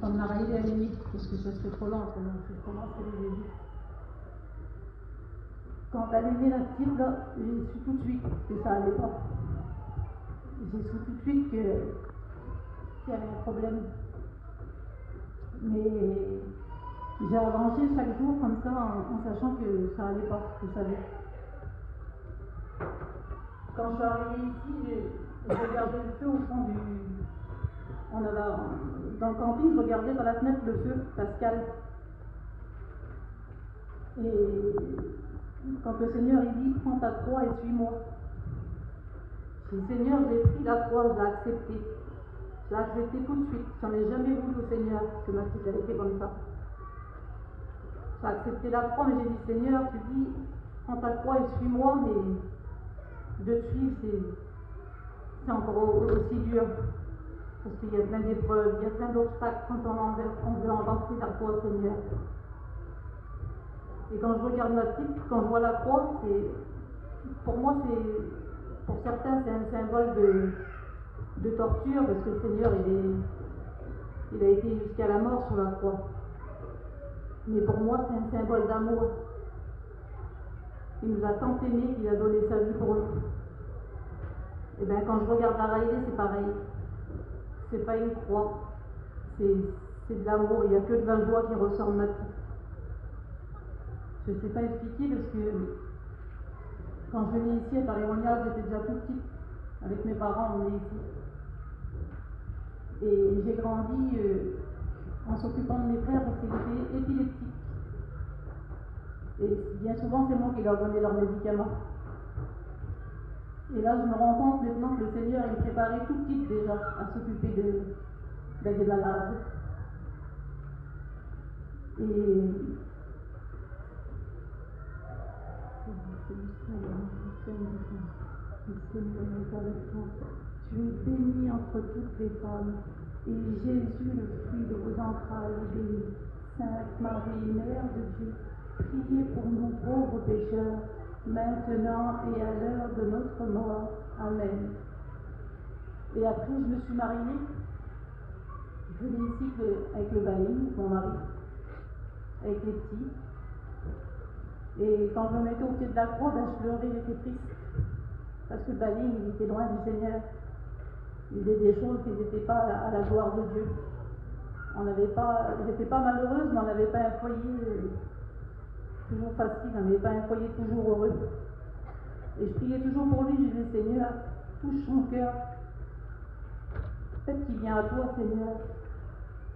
comme la raille à la limite, parce que ça serait trop lent, donc je commence à le début. Quand elle est née la petite, là, j'ai su tout de suite que ça allait pas. J'ai su tout de suite qu'il y avait un problème. Mais j'ai avancé chaque jour comme ça en sachant que ça allait pas, je savais. Quand je suis arrivée ici, j'ai regardé le feu au fond du... Dans le camping, je regardais par la fenêtre le feu, Pascal. Et quand le Seigneur il dit, prends ta croix et suis-moi. Je dis, Seigneur, j'ai pris la croix, je l'ai acceptée. Je l'ai acceptée tout de suite. J'en ai jamais voulu au Seigneur que ma petite avait fait comme ça. J'ai accepté la croix, mais j'ai dit, Seigneur, tu dis, prends ta croix et suis-moi, mais de te suivre, c'est encore aussi dur. Parce qu'il y a plein d'épreuves, il y a plein d'obstacles quand on veut avancer la croix au Seigneur. Et quand je regarde ma petite, quand je vois la croix, pour moi, pour certains, c'est un symbole de torture, parce que le Seigneur, il a été jusqu'à la mort sur la croix. Mais pour moi, c'est un symbole d'amour. Il nous a tant aimés qu'il a donné sa vie pour nous. Et bien, quand je regarde la raillée, c'est pareil. C'est pas une croix, c'est de l'amour. Il n'y a que de la joie qui ressort de ma petite. Je ne sais pas expliquer parce que quand je venais ici à Paris-Rognal, j'étais déjà toute petite. Avec mes parents, on est ici. Et j'ai grandi en s'occupant de mes frères parce qu'ils étaient épileptiques. Et bien souvent, c'est moi qui leur donnais leurs médicaments. Et là, je me rends compte maintenant que le Seigneur il me préparait tout petite déjà à s'occuper des malades. Et le Seigneur est avec toi. Tu es bénie entre toutes les femmes. Et Jésus, le fruit de vos entrailles, est béni. Sainte Marie, Mère de Dieu, priez pour nous pauvres pécheurs, maintenant et à l'heure de notre mort. Amen. Et après, je me suis mariée. Je venais ici avec le baline, mon mari, avec les petits. Et quand je me mettais au pied de la croix, je pleurais, j'étais triste. Parce que le baline, il était loin du Seigneur. Il faisait des choses qui n'étaient pas à la gloire de Dieu. J'étais pas malheureuse, mais on n'avait pas un foyer toujours facile, on n'avait pas un foyer toujours heureux. Et je priais toujours pour lui, je disais, Seigneur, touche son cœur. Peut-être qu'il vient à toi, Seigneur.